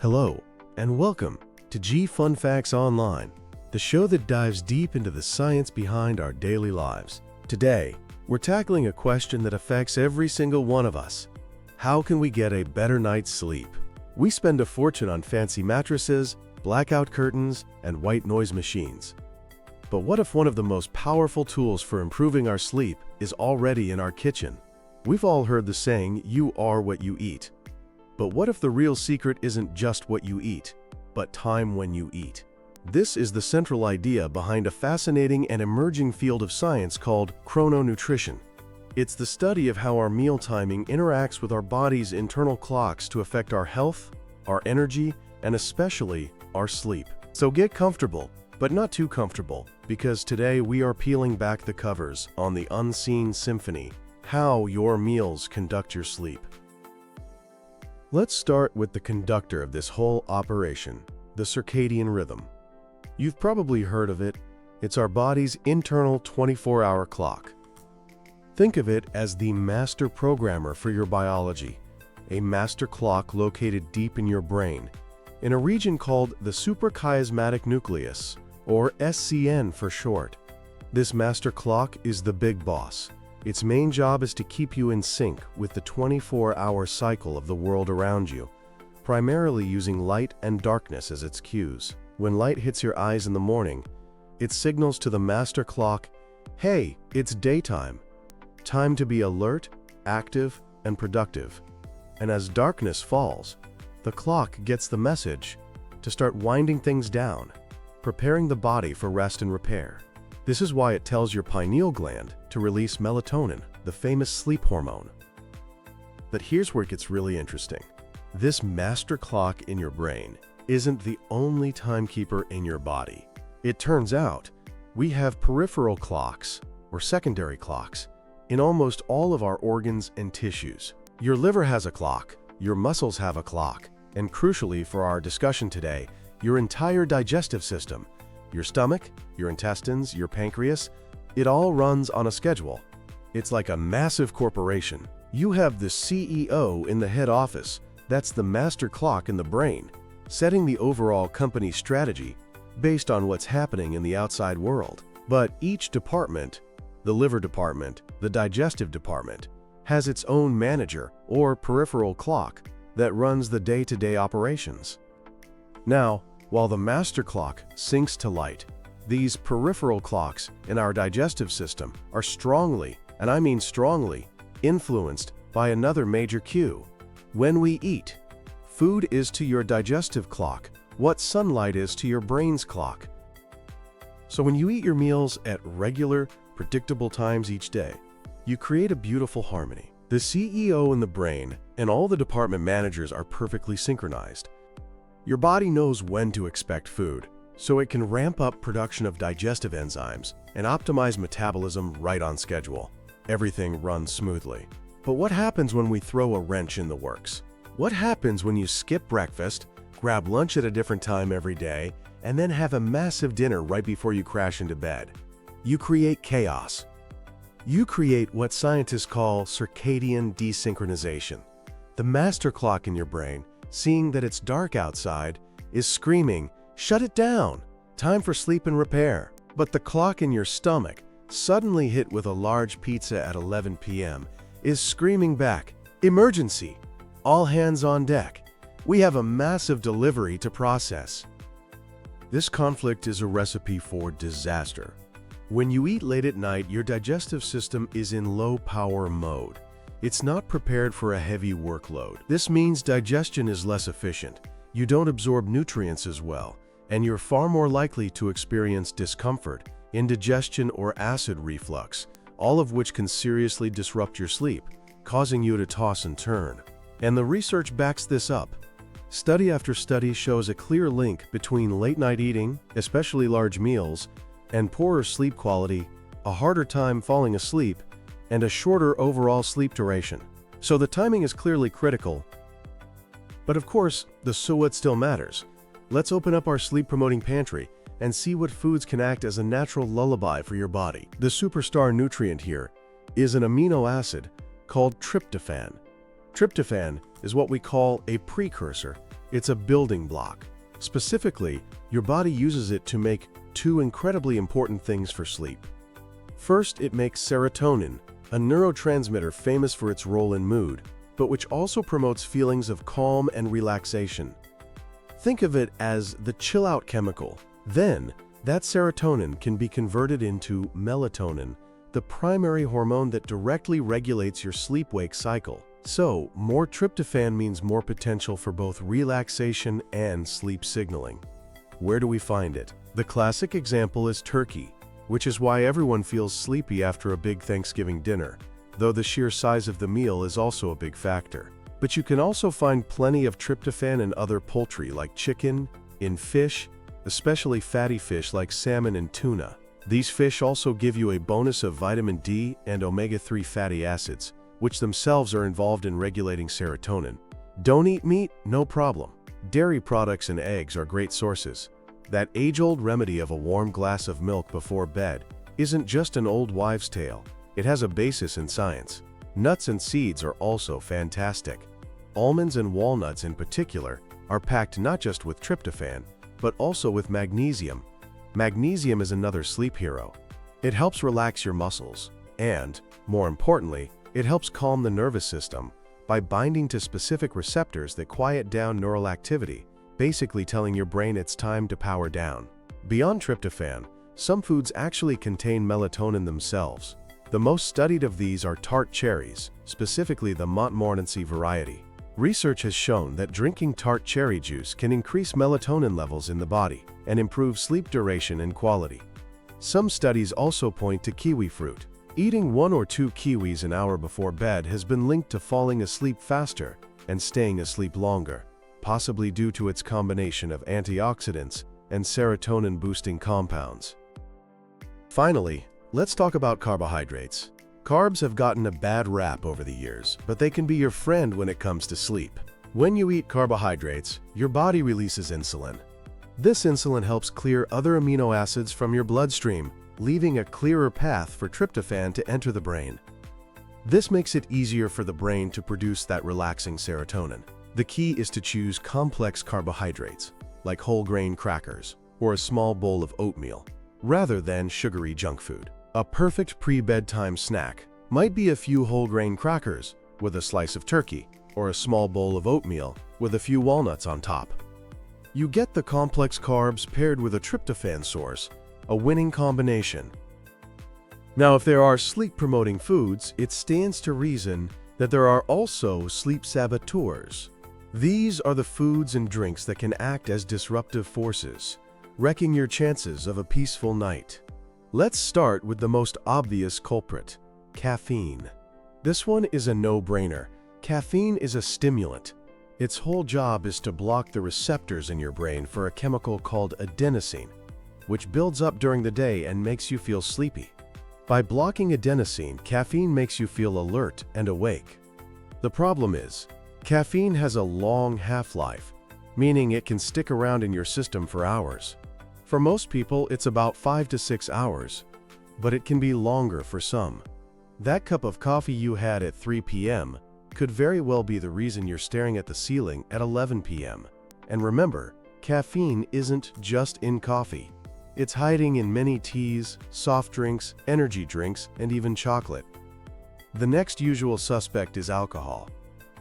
Hello, and welcome to G Fun Facts Online, the show that dives deep into the science behind our daily lives. Today, we're tackling a question that affects every single one of us. How can we get a better night's sleep? We spend a fortune on fancy mattresses, blackout curtains, and white noise machines. But what if one of the most powerful tools for improving our sleep is already in our kitchen? We've all heard the saying, "You are what you eat." But what if the real secret isn't just what you eat, but time when you eat? This is the central idea behind a fascinating and emerging field of science called chrononutrition. It's the study of how our meal timing interacts with our body's internal clocks to affect our health, our energy, and especially our sleep. So get comfortable, but not too comfortable, because today we are peeling back the covers on the unseen symphony, how your meals conduct your sleep. Let's start with the conductor of this whole operation, the circadian rhythm. You've probably heard of it. It's our body's internal 24-hour clock. Think of it as the master programmer for your biology, a master clock located deep in your brain, in a region called the suprachiasmatic nucleus, or SCN for short. This master clock is the big boss. Its main job is to keep you in sync with the 24-hour cycle of the world around you, primarily using light and darkness as its cues. When light hits your eyes in the morning, it signals to the master clock, "Hey, it's daytime. Time to be alert, active, and productive." And as darkness falls, the clock gets the message to start winding things down, preparing the body for rest and repair. This is why it tells your pineal gland to release melatonin, the famous sleep hormone. But here's where it gets really interesting. This master clock in your brain isn't the only timekeeper in your body. It turns out we have peripheral clocks, or secondary clocks, in almost all of our organs and tissues. Your liver has a clock, your muscles have a clock, and crucially for our discussion today, your entire digestive system, your stomach, your intestines, your pancreas, it all runs on a schedule. It's like a massive corporation. You have the CEO in the head office, that's the master clock in the brain, setting the overall company strategy based on what's happening in the outside world. But each department, the liver department, the digestive department, has its own manager or peripheral clock that runs the day-to-day operations. Now, while the master clock syncs to light, these peripheral clocks in our digestive system are strongly, and I mean strongly, influenced by another major cue. When we eat, food is to your digestive clock what sunlight is to your brain's clock. So when you eat your meals at regular, predictable times each day, you create a beautiful harmony. The CEO in the brain and all the department managers are perfectly synchronized. Your body knows when to expect food, so it can ramp up production of digestive enzymes and optimize metabolism right on schedule. Everything runs smoothly. But what happens when we throw a wrench in the works? What happens when you skip breakfast, grab lunch at a different time every day, and then have a massive dinner right before you crash into bed? You create chaos. You create what scientists call circadian desynchronization. The master clock in your brain, seeing that it's dark outside, is screaming, "Shut it down! Time for sleep and repair." But the clock in your stomach, suddenly hit with a large pizza at 11 p.m., is screaming back, "Emergency! All hands on deck. We have a massive delivery to process." This conflict is a recipe for disaster. When you eat late at night, your digestive system is in low-power mode. It's not prepared for a heavy workload. This means digestion is less efficient, you don't absorb nutrients as well, and you're far more likely to experience discomfort, indigestion, or acid reflux, all of which can seriously disrupt your sleep, causing you to toss and turn. And the research backs this up. Study after study shows a clear link between late-night eating, especially large meals, and poorer sleep quality, a harder time falling asleep, and a shorter overall sleep duration. So the timing is clearly critical. But of course, the so what still matters. Let's open up our sleep-promoting pantry and see what foods can act as a natural lullaby for your body. The superstar nutrient here is an amino acid called tryptophan. Tryptophan is what we call a precursor It's a building block. Specifically, your body uses it to make two incredibly important things for sleep. First, it makes serotonin, a neurotransmitter famous for its role in mood, but which also promotes feelings of calm and relaxation. Think of it as the chill-out chemical. Then, that serotonin can be converted into melatonin, the primary hormone that directly regulates your sleep-wake cycle. So, more tryptophan means more potential for both relaxation and sleep signaling. Where do we find it? The classic example is turkey, which is why everyone feels sleepy after a big Thanksgiving dinner, though the sheer size of the meal is also a big factor. But you can also find plenty of tryptophan in other poultry like chicken, in fish, especially fatty fish like salmon and tuna. These fish also give you a bonus of vitamin D and omega-3 fatty acids, which themselves are involved in regulating serotonin. Don't eat meat? No problem. Dairy products and eggs are great sources. That age-old remedy of a warm glass of milk before bed isn't just an old wives' tale. It has a basis in science. Nuts and seeds are also fantastic. Almonds and walnuts in particular are packed not just with tryptophan, but also with magnesium. Magnesium is another sleep hero. It helps relax your muscles, and, more importantly, it helps calm the nervous system by binding to specific receptors that quiet down neural activity, basically telling your brain it's time to power down. Beyond tryptophan, some foods actually contain melatonin themselves. The most studied of these are tart cherries, specifically the Montmorency variety. Research has shown that drinking tart cherry juice can increase melatonin levels in the body and improve sleep duration and quality. Some studies also point to kiwi fruit. Eating 1 or 2 kiwis an hour before bed has been linked to falling asleep faster and staying asleep longer, possibly due to its combination of antioxidants and serotonin-boosting compounds. Finally, let's talk about carbohydrates. Carbs have gotten a bad rap over the years, but they can be your friend when it comes to sleep. When you eat carbohydrates, your body releases insulin. This insulin helps clear other amino acids from your bloodstream, leaving a clearer path for tryptophan to enter the brain. This makes it easier for the brain to produce that relaxing serotonin. The key is to choose complex carbohydrates, like whole grain crackers or a small bowl of oatmeal, rather than sugary junk food. A perfect pre-bedtime snack might be a few whole grain crackers with a slice of turkey, or a small bowl of oatmeal with a few walnuts on top. You get the complex carbs paired with a tryptophan source, a winning combination. Now, if there are sleep-promoting foods, it stands to reason that there are also sleep saboteurs. These are the foods and drinks that can act as disruptive forces, wrecking your chances of a peaceful night. Let's start with the most obvious culprit, caffeine. This one is a no-brainer. Caffeine is a stimulant. Its whole job is to block the receptors in your brain for a chemical called adenosine, which builds up during the day and makes you feel sleepy. By blocking adenosine, caffeine makes you feel alert and awake. The problem is, caffeine has a long half-life, meaning it can stick around in your system for hours. For most people, it's about 5 to 6 hours, but it can be longer for some. That cup of coffee you had at 3 p.m. could very well be the reason you're staring at the ceiling at 11 p.m. And remember, caffeine isn't just in coffee. It's hiding in many teas, soft drinks, energy drinks, and even chocolate. The next usual suspect is alcohol.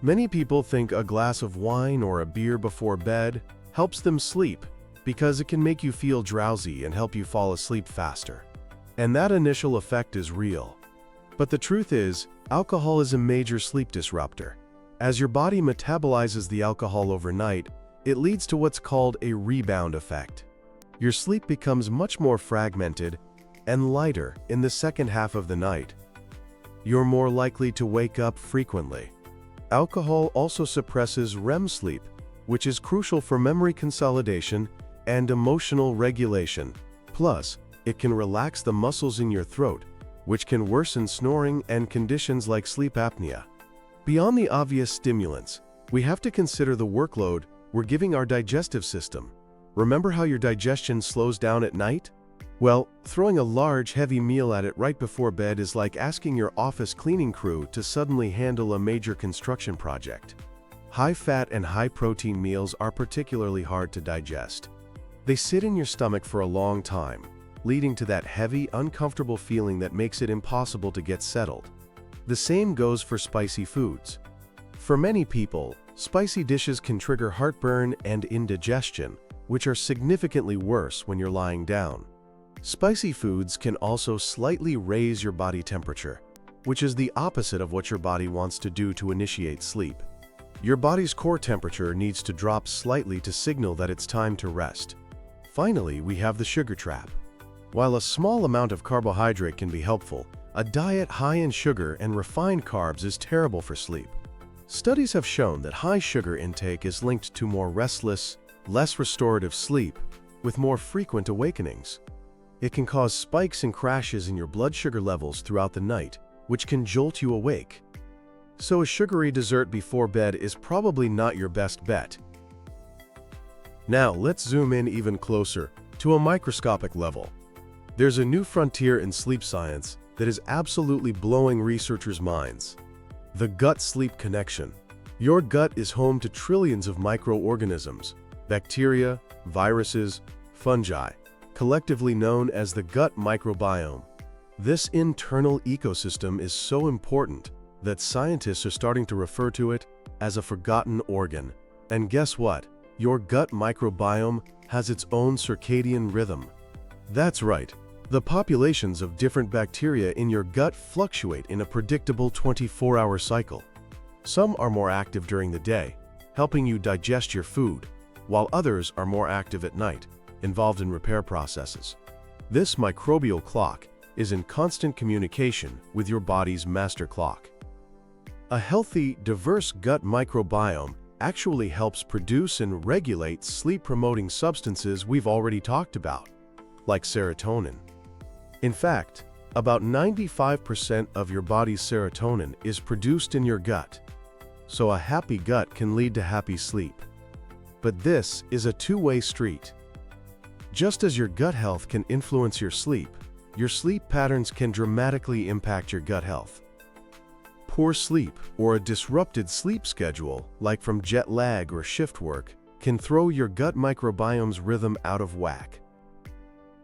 Many people think a glass of wine or a beer before bed helps them sleep because it can make you feel drowsy and help you fall asleep faster. And that initial effect is real. But the truth is, alcohol is a major sleep disruptor. As your body metabolizes the alcohol overnight, it leads to what's called a rebound effect. Your sleep becomes much more fragmented and lighter in the second half of the night. You're more likely to wake up frequently. Alcohol also suppresses REM sleep, which is crucial for memory consolidation and emotional regulation. Plus, it can relax the muscles in your throat, which can worsen snoring and conditions like sleep apnea. Beyond the obvious stimulants, we have to consider the workload we're giving our digestive system. Remember how your digestion slows down at night? Well, throwing a large, heavy meal at it right before bed is like asking your office cleaning crew to suddenly handle a major construction project. High-fat and high-protein meals are particularly hard to digest. They sit in your stomach for a long time, leading to that heavy, uncomfortable feeling that makes it impossible to get settled. The same goes for spicy foods. For many people, spicy dishes can trigger heartburn and indigestion, which are significantly worse when you're lying down. Spicy foods can also slightly raise your body temperature, which is the opposite of what your body wants to do to initiate sleep. Your body's core temperature needs to drop slightly to signal that it's time to rest. Finally, we have the sugar trap. While a small amount of carbohydrate can be helpful, a diet high in sugar and refined carbs is terrible for sleep. Studies have shown that high sugar intake is linked to more restless, less restorative sleep, with more frequent awakenings. It can cause spikes and crashes in your blood sugar levels throughout the night, which can jolt you awake. So a sugary dessert before bed is probably not your best bet. Now let's zoom in even closer, to a microscopic level. There's a new frontier in sleep science that is absolutely blowing researchers' minds. The gut-sleep connection. Your gut is home to trillions of microorganisms, bacteria, viruses, fungi, collectively known as the gut microbiome. This internal ecosystem is so important that scientists are starting to refer to it as a forgotten organ. And guess what? Your gut microbiome has its own circadian rhythm. That's right. The populations of different bacteria in your gut fluctuate in a predictable 24-hour cycle. Some are more active during the day, helping you digest your food, while others are more active at night, involved in repair processes. This microbial clock is in constant communication with your body's master clock. A healthy, diverse gut microbiome actually helps produce and regulate sleep-promoting substances we've already talked about, like serotonin. In fact, about 95% of your body's serotonin is produced in your gut, so a happy gut can lead to happy sleep. But this is a two-way street. Just as your gut health can influence your sleep patterns can dramatically impact your gut health. Poor sleep or a disrupted sleep schedule, like from jet lag or shift work, can throw your gut microbiome's rhythm out of whack.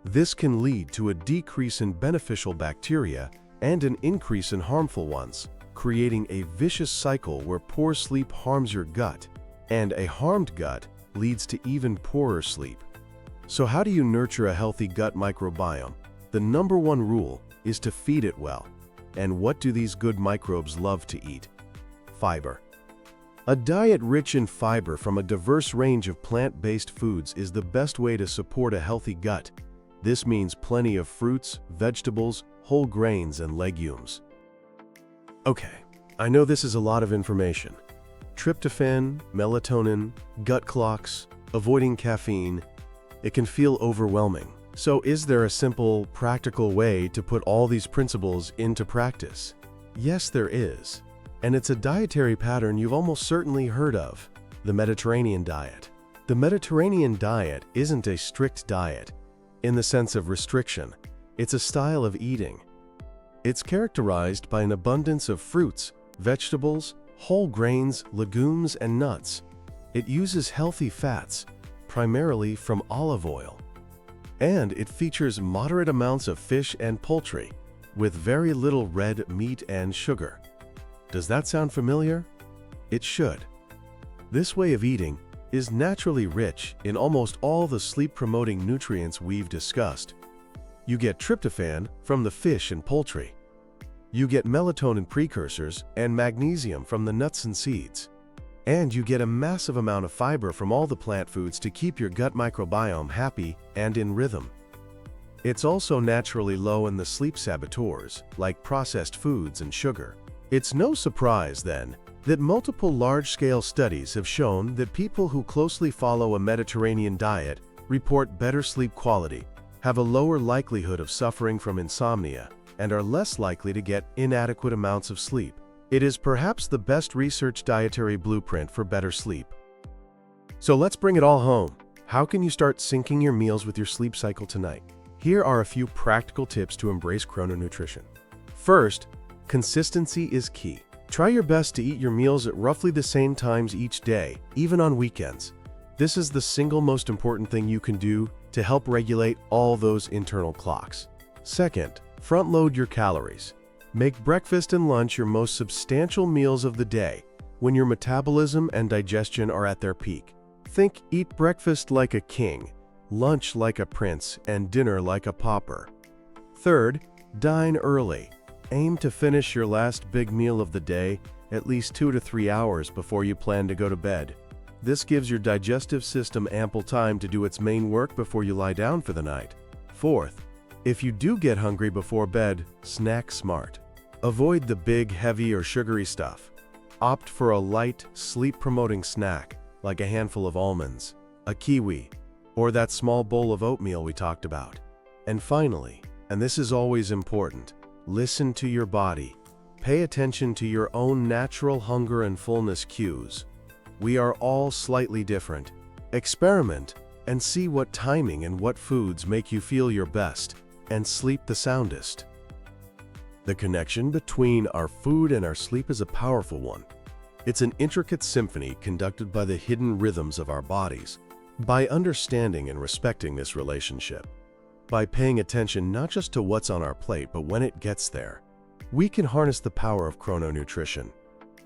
This can lead to a decrease in beneficial bacteria and an increase in harmful ones, creating a vicious cycle where poor sleep harms your gut, and a harmed gut leads to even poorer sleep. So how do you nurture a healthy gut microbiome? The number one rule is to feed it well. And what do these good microbes love to eat? Fiber. A diet rich in fiber from a diverse range of plant-based foods is the best way to support a healthy gut. This means plenty of fruits, vegetables, whole grains, and legumes. Okay, I know this is a lot of information. Tryptophan, melatonin, gut clocks, avoiding caffeine. It can feel overwhelming. So is there a simple, practical way to put all these principles into practice? Yes, there is. And it's a dietary pattern you've almost certainly heard of, the Mediterranean diet. The Mediterranean diet isn't a strict diet in the sense of restriction. It's a style of eating. It's characterized by an abundance of fruits, vegetables, whole grains, legumes, and nuts. It uses healthy fats, primarily from olive oil. And it features moderate amounts of fish and poultry, with very little red meat and sugar. Does that sound familiar? It should. This way of eating is naturally rich in almost all the sleep-promoting nutrients we've discussed. You get tryptophan from the fish and poultry. You get melatonin precursors and magnesium from the nuts and seeds. And you get a massive amount of fiber from all the plant foods to keep your gut microbiome happy and in rhythm. It's also naturally low in the sleep saboteurs, like processed foods and sugar. It's no surprise, then, that multiple large-scale studies have shown that people who closely follow a Mediterranean diet report better sleep quality, have a lower likelihood of suffering from insomnia, and are less likely to get inadequate amounts of sleep. It is perhaps the best researched dietary blueprint for better sleep. So let's bring it all home. How can you start syncing your meals with your sleep cycle tonight? Here are a few practical tips to embrace chrononutrition. First, consistency is key. Try your best to eat your meals at roughly the same times each day, even on weekends. This is the single most important thing you can do to help regulate all those internal clocks. Second, front-load your calories. Make breakfast and lunch your most substantial meals of the day, when your metabolism and digestion are at their peak. Think eat breakfast like a king, lunch like a prince, and dinner like a pauper. Third, dine early. Aim to finish your last big meal of the day at least 2 to 3 hours before you plan to go to bed. This gives your digestive system ample time to do its main work before you lie down for the night. Fourth, if you do get hungry before bed, snack smart. Avoid the big, heavy, or sugary stuff. Opt for a light, sleep-promoting snack, like a handful of almonds, a kiwi, or that small bowl of oatmeal we talked about. And finally, and this is always important, listen to your body. Pay attention to your own natural hunger and fullness cues. We are all slightly different. Experiment and see what timing and what foods make you feel your best and sleep the soundest. The connection between our food and our sleep is a powerful one. It's an intricate symphony conducted by the hidden rhythms of our bodies. By understanding and respecting this relationship, by paying attention not just to what's on our plate, but when it gets there, we can harness the power of chrononutrition.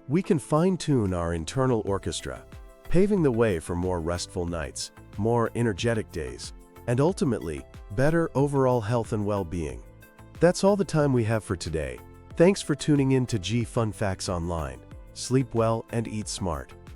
We can fine-tune our internal orchestra, paving the way for more restful nights, more energetic days, and ultimately, better overall health and well-being. That's all the time we have for today. Thanks for tuning in to G Fun Facts Online. Sleep well and eat smart.